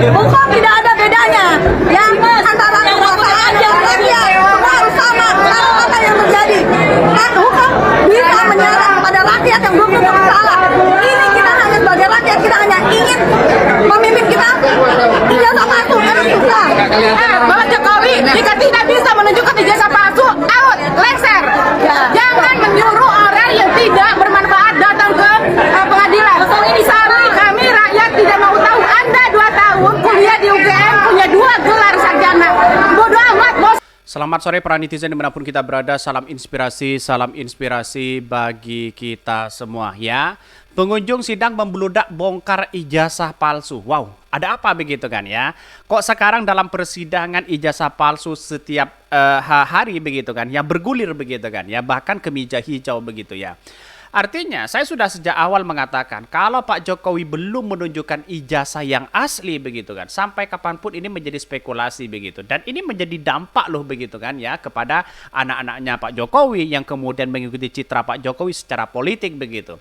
Hukum tidak ada bedanya. Yang antara kekuasaan dan rakyat harus sama. Apa yang terjadi? Kan hukum bisa menyerang kepada rakyat yang belum tentu bersalah. Ini kita hanya sebagai rakyat, kita hanya ingin memimpin kita ijazah palsu, karena susah. Bapak Jokowi, jika tidak bisa menunjukkan ijazah palsu, out, lengser. Jangan menyuruh orang yang tidak bermanfaat datang ke pengadilan. Sorry, kami rakyat tidak mau tahu. Anda 2 tahun kuliah di UGM punya 2 gelar sarjana. Bodoh amat, bos. Selamat sore para netizen dimanapun kita berada. Salam inspirasi bagi kita semua ya. Pengunjung sidang membeludak bongkar ijazah palsu. Wow, ada apa begitu kan ya? Kok sekarang dalam persidangan ijazah palsu setiap hari begitu kan? Yang bergulir begitu kan ya? Bahkan ke meja hijau begitu ya. Artinya, saya sudah sejak awal mengatakan kalau Pak Jokowi belum menunjukkan ijazah yang asli begitu kan, sampai kapanpun ini menjadi spekulasi begitu. Dan ini menjadi dampak loh begitu kan ya kepada anak-anaknya Pak Jokowi yang kemudian mengikuti citra Pak Jokowi secara politik begitu.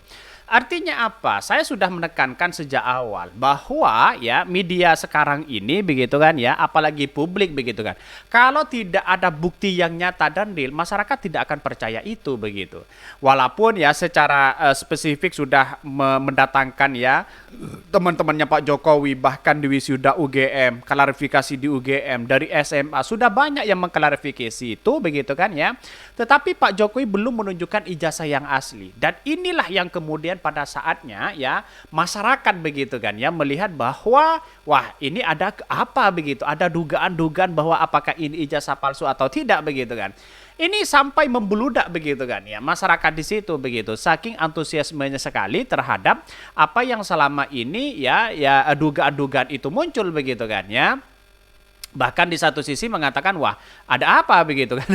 Artinya apa? Saya sudah menekankan sejak awal bahwa ya media sekarang ini begitu kan ya, apalagi publik begitu kan. Kalau tidak ada bukti yang nyata dan real, masyarakat tidak akan percaya itu begitu. Walaupun ya secara spesifik sudah mendatangkan ya teman-temannya Pak Jokowi bahkan di wisuda UGM, klarifikasi di UGM dari SMA sudah banyak yang mengklarifikasi itu begitu kan ya. Tetapi Pak Jokowi belum menunjukkan ijazah yang asli dan inilah yang kemudian pada saatnya ya masyarakat begitu kan ya melihat bahwa wah ini ada apa begitu, ada dugaan-dugaan bahwa apakah ini ijazah palsu atau tidak begitu kan. Ini sampai membeludak begitu kan ya masyarakat di situ begitu, saking antusiasmenya sekali terhadap apa yang selama ini ya dugaan-dugaan itu muncul begitu kan ya. Bahkan di satu sisi mengatakan wah ada apa begitu kan.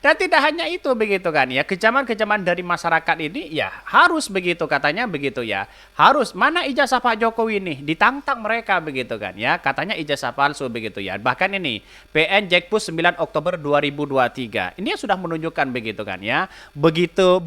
Dan tidak hanya itu begitu kan ya, kecaman-kecaman dari masyarakat ini ya harus begitu katanya begitu ya. Harus mana ijazah Pak Jokowi nih, ditantang mereka begitu kan ya. Katanya ijazah palsu begitu ya. Bahkan ini PN Jakpus 9 Oktober 2023. Ini sudah menunjukkan begitu kan ya. Begitu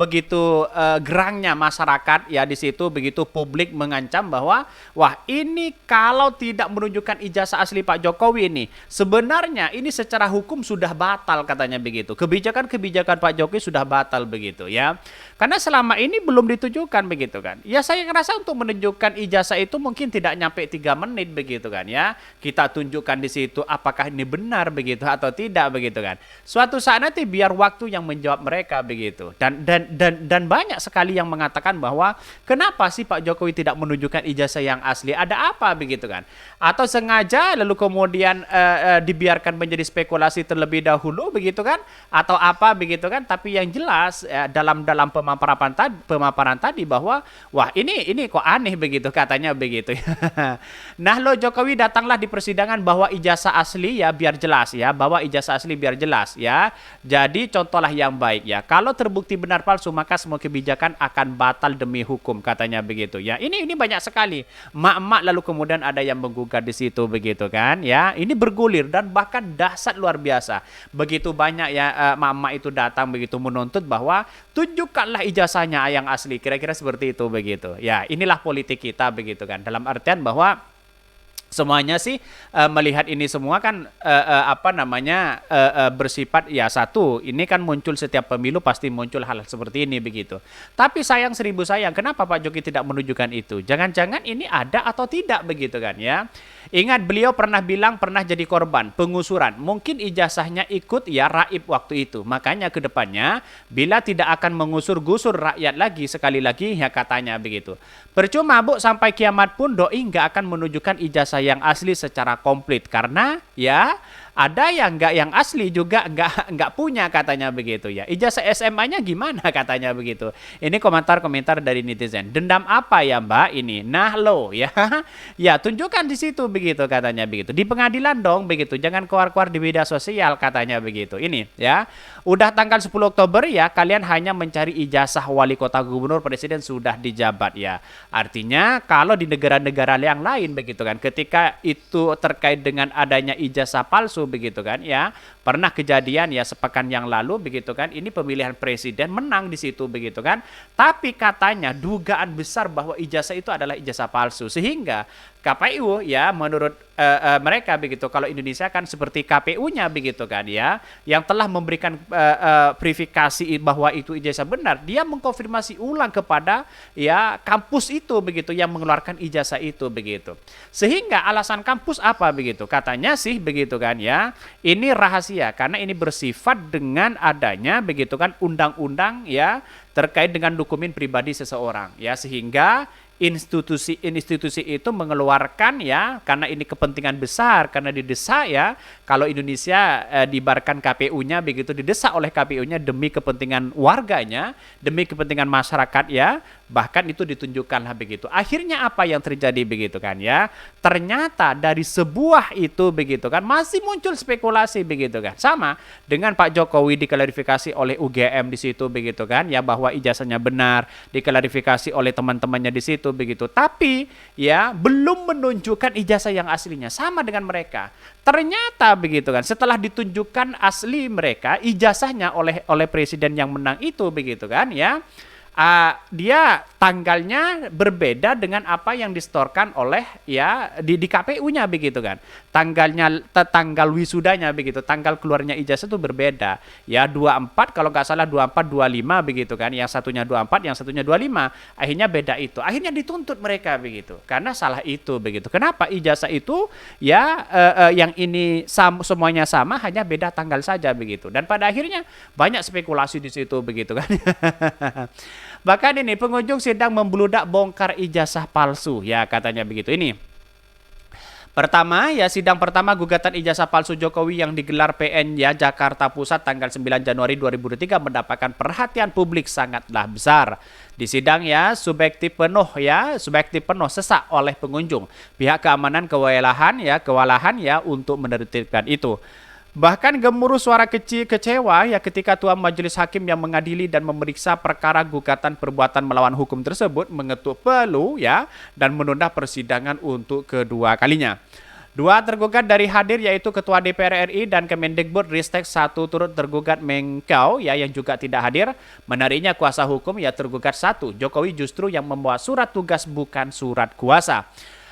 gerangnya masyarakat ya di situ, begitu publik mengancam bahwa wah ini kalau tidak menunjukkan ijazah asli Pak Jokowi ini sebenarnya ini secara hukum sudah batal katanya begitu. Kebijakan Pak Jokowi sudah batal begitu ya. Karena selama ini belum ditujukan begitu kan. Ya saya ngerasa untuk menunjukkan ijazah itu mungkin tidak nyampe 3 menit begitu kan ya. Kita tunjukkan di situ apakah ini benar begitu atau tidak begitu kan. Suatu saat nanti biar waktu yang menjawab mereka begitu. Dan banyak sekali yang mengatakan bahwa kenapa sih Pak Jokowi tidak menunjukkan ijazah yang asli? Ada apa begitu kan? Atau sengaja lalu kemudian dibiarkan menjadi spekulasi terlebih dahulu begitu kan, atau apa begitu kan. Tapi yang jelas dalam pemaparan tadi bahwa wah ini kok aneh begitu katanya begitu. Nah lo Jokowi datanglah di persidangan bahwa ijazah asli ya biar jelas ya, bahwa ijazah asli biar jelas ya. Jadi contohlah yang baik ya, kalau terbukti benar palsu maka semua kebijakan akan batal demi hukum katanya begitu ya. Ini banyak sekali mak-mak lalu kemudian ada yang menggugat di situ begitu kan ya. Ini bergulir dan bahkan dahsyat luar biasa. Begitu banyak ya mama itu datang begitu menuntut bahwa tunjukkanlah ijazahnya yang asli. Kira-kira seperti itu begitu. Ya, inilah politik kita begitu kan. Dalam artian bahwa semuanya sih melihat ini semua kan bersifat ya satu, ini kan muncul setiap pemilu pasti muncul hal seperti ini begitu. Tapi sayang seribu sayang, kenapa Pak Jokowi tidak menunjukkan itu? Jangan-jangan ini ada atau tidak begitu kan ya. Ingat beliau pernah bilang pernah jadi korban pengusuran. Mungkin ijazahnya ikut ya raib waktu itu. Makanya ke depannya bila tidak akan mengusur-gusur rakyat lagi sekali lagi ya katanya begitu. Percuma Bu, sampai kiamat pun doi nggak akan menunjukkan ijazah yang asli secara komplit karena ya ada yang nggak yang asli juga nggak punya katanya begitu ya. Ijazah SMA-nya gimana katanya begitu. Ini komentar-komentar dari netizen. Dendam apa ya Mbak ini? Nah lo ya, ya tunjukkan di situ begitu katanya begitu. Di pengadilan dong begitu. Jangan keluar-keluar di media sosial katanya begitu. Ini ya, udah tanggal 10 Oktober ya, kalian hanya mencari ijazah wali kota, gubernur, presiden sudah dijabat ya. Artinya kalau di negara-negara yang lain begitu kan, ketika itu terkait dengan adanya ijazah palsu begitu kan ya, Pernah kejadian ya sepekan yang lalu begitu kan, ini pemilihan presiden menang di situ begitu kan. Tapi katanya dugaan besar bahwa ijazah itu adalah ijazah palsu, sehingga KPU ya menurut mereka begitu, kalau Indonesia kan seperti KPU-nya begitu kan ya, yang telah memberikan verifikasi bahwa itu ijazah benar, dia mengkonfirmasi ulang kepada ya kampus itu begitu yang mengeluarkan ijazah itu begitu. Sehingga alasan kampus apa begitu? Katanya sih begitu kan ya, ini rahasia karena ini bersifat dengan adanya begitu kan undang-undang ya terkait dengan dokumen pribadi seseorang ya, sehingga institusi itu mengeluarkan ya, karena ini kepentingan besar, karena didesak ya, kalau Indonesia diibaratkan KPU-nya begitu, didesak oleh KPU-nya demi kepentingan warganya, demi kepentingan masyarakat ya, bahkan itu ditunjukkanlah begitu. Akhirnya apa yang terjadi begitu kan ya, ternyata dari sebuah itu begitu kan masih muncul spekulasi begitu kan, sama dengan Pak Jokowi diklarifikasi oleh UGM di situ begitu kan ya, bahwa ijazahnya benar, diklarifikasi oleh teman-temannya di situ begitu, tapi ya belum menunjukkan ijazah yang aslinya. Sama dengan mereka, ternyata begitu kan setelah ditunjukkan asli mereka ijazahnya oleh presiden yang menang itu begitu kan ya, dia tanggalnya berbeda dengan apa yang distorkan oleh ya di KPU-nya begitu kan. Tanggal wisudanya begitu, tanggal keluarnya ijazah itu berbeda. Ya 24 kalau nggak salah 24 25 begitu kan. Yang satunya 24, yang satunya 25. Akhirnya beda itu. Akhirnya dituntut mereka begitu. Karena salah itu begitu. Kenapa ijazah itu ya yang ini semuanya sama, hanya beda tanggal saja begitu. Dan pada akhirnya banyak spekulasi di situ begitu kan. Bahkan ini pengunjung sedang membludak bongkar ijazah palsu ya, katanya begitu. Ini pertama ya, sidang pertama gugatan ijazah palsu Jokowi yang digelar PN ya Jakarta Pusat tanggal 9 Januari 2023 mendapatkan perhatian publik sangatlah besar. Di sidang ya subjektif penuh sesak oleh pengunjung. Pihak keamanan kewalahan ya untuk menertibkan itu. Bahkan gemuruh suara kecewa ya ketika Tuan Majelis Hakim yang mengadili dan memeriksa perkara gugatan perbuatan melawan hukum tersebut mengetuk palu ya dan menunda persidangan untuk kedua kalinya. Dua tergugat dari hadir yaitu Ketua DPR RI dan Kemendikbud Ristek 1 turut tergugat Menkeu ya yang juga tidak hadir. Menariknya kuasa hukum ya tergugat 1, Jokowi justru yang membawa surat tugas bukan surat kuasa.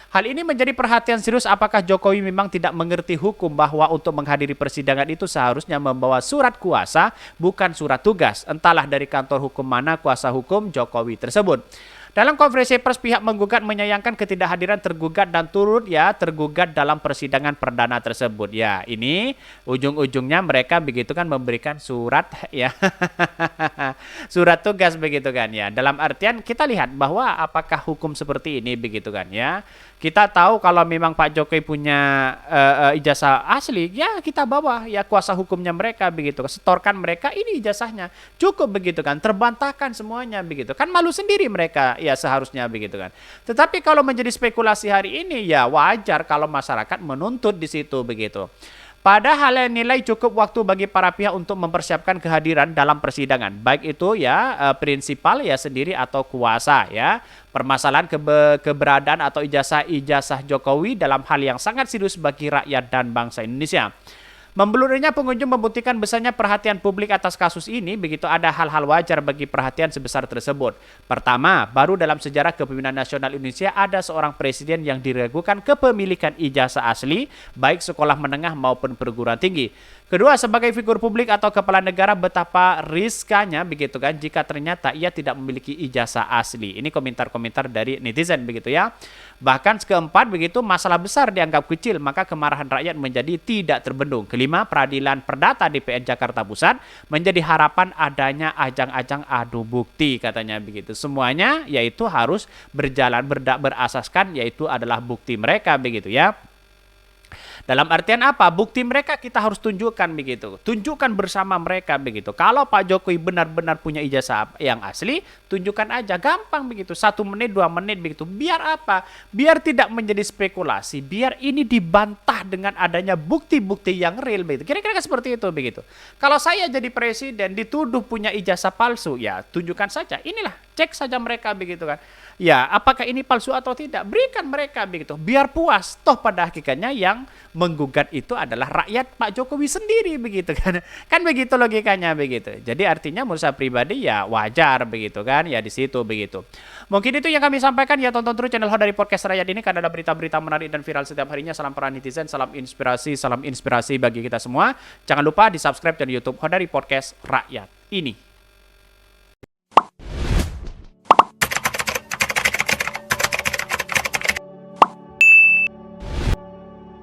Hal ini menjadi perhatian serius, apakah Jokowi memang tidak mengerti hukum bahwa untuk menghadiri persidangan itu seharusnya membawa surat kuasa bukan surat tugas. Entahlah dari kantor hukum mana kuasa hukum Jokowi tersebut. Dalam konferensi pers pihak menggugat menyayangkan ketidakhadiran tergugat dan turut ya tergugat dalam persidangan perdana tersebut. Ya, ini ujung-ujungnya mereka begitu kan memberikan surat ya. Surat tugas begitu kan ya. Dalam artian kita lihat bahwa apakah hukum seperti ini begitu kan ya. Kita tahu kalau memang Pak Jokowi punya ijazah asli, ya kita bawa ya kuasa hukumnya mereka begitu. Setorkan mereka ini ijazahnya. Cukup begitu kan, terbantahkan semuanya begitu. Kan malu sendiri mereka ya seharusnya begitu kan. Tetapi kalau menjadi spekulasi hari ini ya wajar kalau masyarakat menuntut di situ begitu. Padahal nilai cukup waktu bagi para pihak untuk mempersiapkan kehadiran dalam persidangan. Baik itu ya prinsipal ya sendiri atau kuasa ya. Permasalahan keberadaan atau ijazah Jokowi dalam hal yang sangat serius bagi rakyat dan bangsa Indonesia. Membeludaknya pengunjung membuktikan besarnya perhatian publik atas kasus ini, begitu ada hal-hal wajar bagi perhatian sebesar tersebut. Pertama, baru dalam sejarah kepemimpinan nasional Indonesia ada seorang presiden yang diragukan kepemilikan ijazah asli, baik sekolah menengah maupun perguruan tinggi. Kedua, sebagai figur publik atau kepala negara betapa riskanya begitu kan jika ternyata ia tidak memiliki ijazah asli. Ini komentar-komentar dari netizen begitu ya. Bahkan keempat begitu masalah besar dianggap kecil, maka kemarahan rakyat menjadi tidak terbendung. Kelima, peradilan perdata di PN Jakarta Pusat menjadi harapan adanya ajang-ajang adu bukti katanya begitu. Semuanya yaitu harus berjalan berasaskan yaitu adalah bukti mereka begitu ya. Dalam artian apa? Bukti mereka kita harus tunjukkan begitu. Tunjukkan bersama mereka begitu. Kalau Pak Jokowi benar-benar punya ijazah yang asli, tunjukkan aja. Gampang begitu. 1 menit, 2 menit begitu. Biar apa? Biar tidak menjadi spekulasi. Biar ini dibantah dengan adanya bukti-bukti yang real begitu. Kira-kira seperti itu begitu. Kalau saya jadi presiden dituduh punya ijazah palsu, ya tunjukkan saja. Inilah Cek saja mereka begitu kan. Ya, apakah ini palsu atau tidak? Berikan mereka begitu. Biar puas. Toh pada hakikatnya yang menggugat itu adalah rakyat Pak Jokowi sendiri begitu kan. Kan begitu logikanya begitu. Jadi artinya menurut saya pribadi ya wajar begitu kan. Ya di situ begitu. Mungkin itu yang kami sampaikan ya, tonton terus channel Hodari Podcast Rakyat ini karena ada berita-berita menarik dan viral setiap harinya. Salam para netizen, salam inspirasi bagi kita semua. Jangan lupa di-subscribe channel YouTube Hodari Podcast Rakyat ini.